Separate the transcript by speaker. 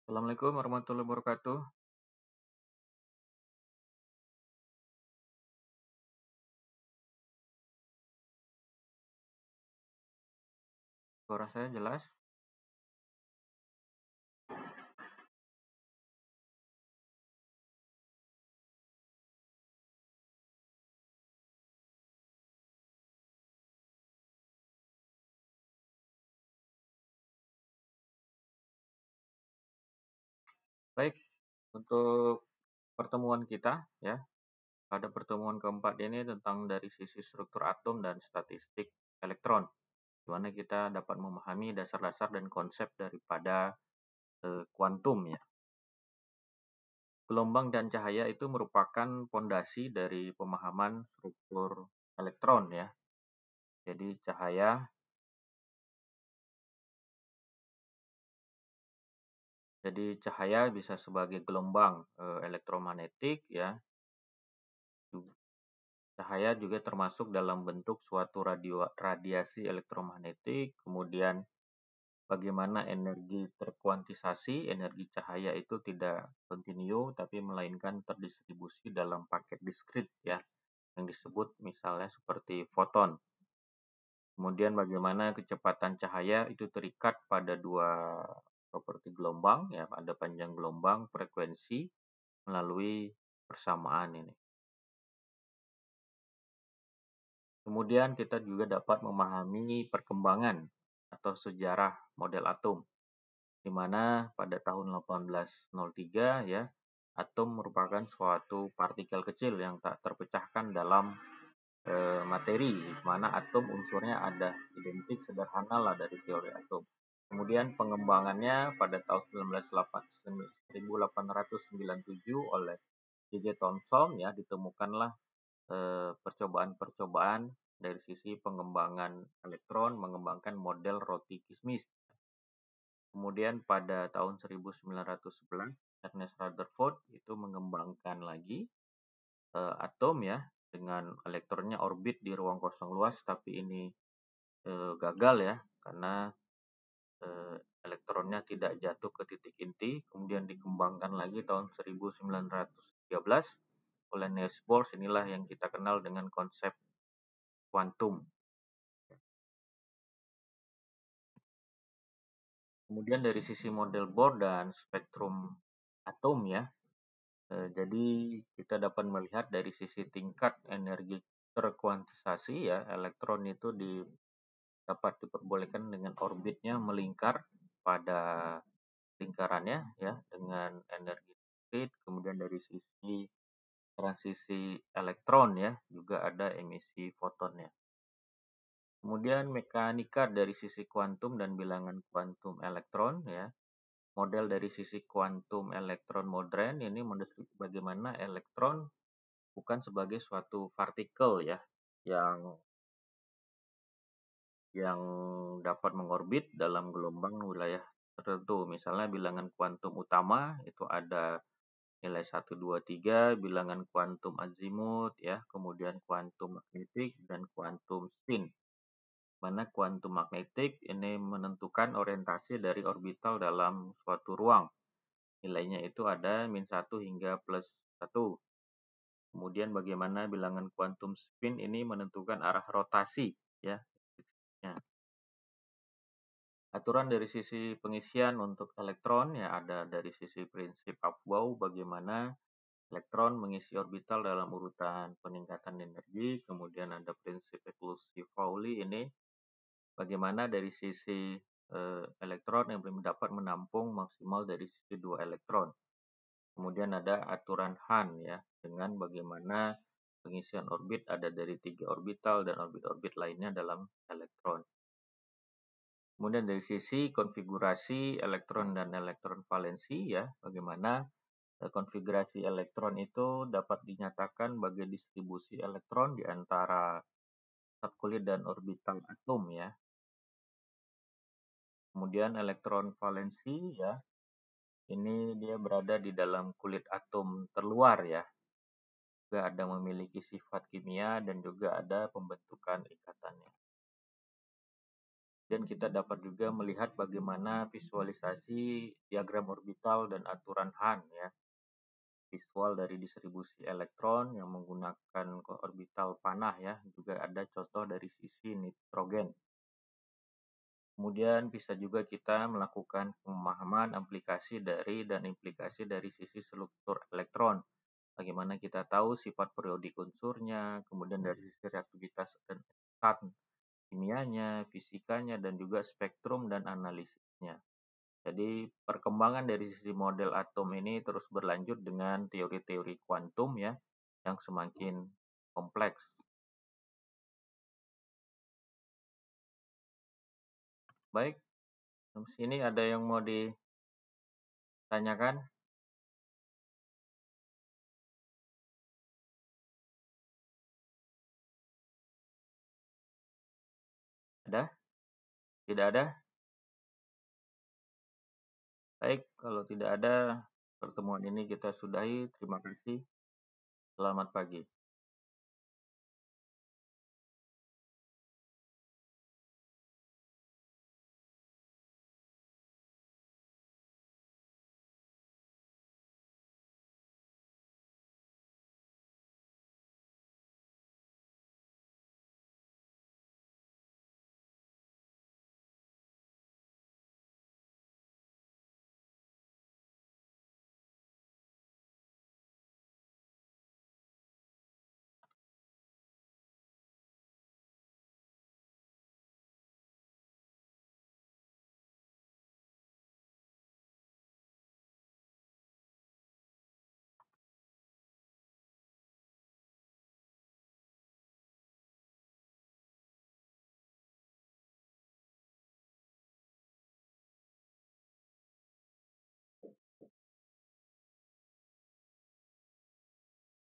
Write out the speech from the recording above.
Speaker 1: Assalamualaikum warahmatullahi wabarakatuh. Suara saya jelas? Baik, untuk pertemuan kita ya, pada pertemuan keempat ini tentang dari sisi struktur atom dan statistik elektron, di mana kita dapat memahami dasar-dasar dan konsep daripada kuantum ya. Gelombang dan cahaya itu merupakan pondasi dari pemahaman struktur elektron ya. Jadi cahaya bisa sebagai gelombang elektromagnetik ya. Cahaya juga termasuk dalam bentuk suatu radiasi elektromagnetik, kemudian bagaimana energi terkuantisasi, energi cahaya itu tidak kontinu, tapi melainkan terdistribusi dalam paket diskrit ya, yang disebut misalnya seperti foton. Kemudian bagaimana kecepatan cahaya itu terikat pada dua properti gelombang, ya, ada panjang gelombang, frekuensi, melalui persamaan ini. Kemudian kita juga dapat memahami perkembangan atau sejarah model atom, di mana pada tahun 1803 ya, atom merupakan suatu partikel kecil yang tak terpecahkan dalam materi, di mana atom unsurnya ada identik sederhana lah dari teori atom. Kemudian pengembangannya pada tahun 1897 oleh J.J. Thomson ya, ditemukanlah percobaan-percobaan dari sisi pengembangan elektron, mengembangkan model roti kismis. Kemudian pada tahun 1911 Ernest Rutherford itu mengembangkan lagi atom ya, dengan elektronnya orbit di ruang kosong luas, tapi ini gagal ya, karena elektronnya tidak jatuh ke titik inti. Kemudian dikembangkan lagi tahun 1913 oleh Niels Bohr. Inilah yang kita kenal dengan konsep kuantum. Kemudian dari sisi model Bohr dan spektrum atom ya, jadi kita dapat melihat dari sisi tingkat energi terkuantisasi ya, elektron itu dapat diperbolehkan dengan orbitnya melingkar pada lingkarannya ya, dengan energi sedikit. Kemudian dari sisi transisi elektron ya, juga ada emisi fotonnya. Kemudian mekanika dari sisi kuantum dan bilangan kuantum elektron ya. Model dari sisi kuantum elektron modern ini mendeskripsi bagaimana elektron bukan sebagai suatu partikel ya, yang dapat mengorbit dalam gelombang wilayah tertentu. Misalnya bilangan kuantum utama itu ada nilai 1, 2, 3, bilangan kuantum azimut ya, kemudian kuantum magnetik dan kuantum spin. Mana kuantum magnetik ini menentukan orientasi dari orbital dalam suatu ruang. Nilainya itu ada -1 hingga +1. Kemudian bagaimana bilangan kuantum spin ini menentukan arah rotasi ya. Aturan dari sisi pengisian untuk elektron ya, ada dari sisi prinsip Aufbau, bagaimana elektron mengisi orbital dalam urutan peningkatan energi. Kemudian ada prinsip evolusi Pauli, ini bagaimana dari sisi elektron yang dapat menampung maksimal dari sisi 2 elektron. Kemudian ada aturan Hahn ya, dengan bagaimana pengisian orbit ada dari 3 orbital dan orbit-orbit lainnya dalam elektron. Kemudian dari sisi konfigurasi elektron dan elektron valensi ya, bagaimana konfigurasi elektron itu dapat dinyatakan sebagai distribusi elektron di antara zat kulit dan orbital atom ya. Kemudian elektron valensi ya, ini dia berada di dalam kulit atom terluar ya. Juga ada memiliki sifat kimia dan juga ada pembentukan ikatannya. Dan kita dapat juga melihat bagaimana visualisasi diagram orbital dan aturan Hahn ya. Visual dari distribusi elektron yang menggunakan orbital panah ya. Juga ada contoh dari sisi nitrogen. Kemudian bisa juga kita melakukan pemahaman aplikasi dari dan implikasi dari sisi struktur elektron. Bagaimana kita tahu sifat periodik unsurnya, kemudian dari sisi reaktivitas dan zat kimianya, fisikanya, dan juga spektrum dan analisisnya. Jadi perkembangan dari sisi model atom ini terus berlanjut dengan teori-teori kuantum ya, yang semakin kompleks. Baik, sini ada yang mau ditanyakan? Ada? Tidak ada? Baik, kalau tidak ada, pertemuan ini kita sudahi. Terima kasih. Selamat pagi.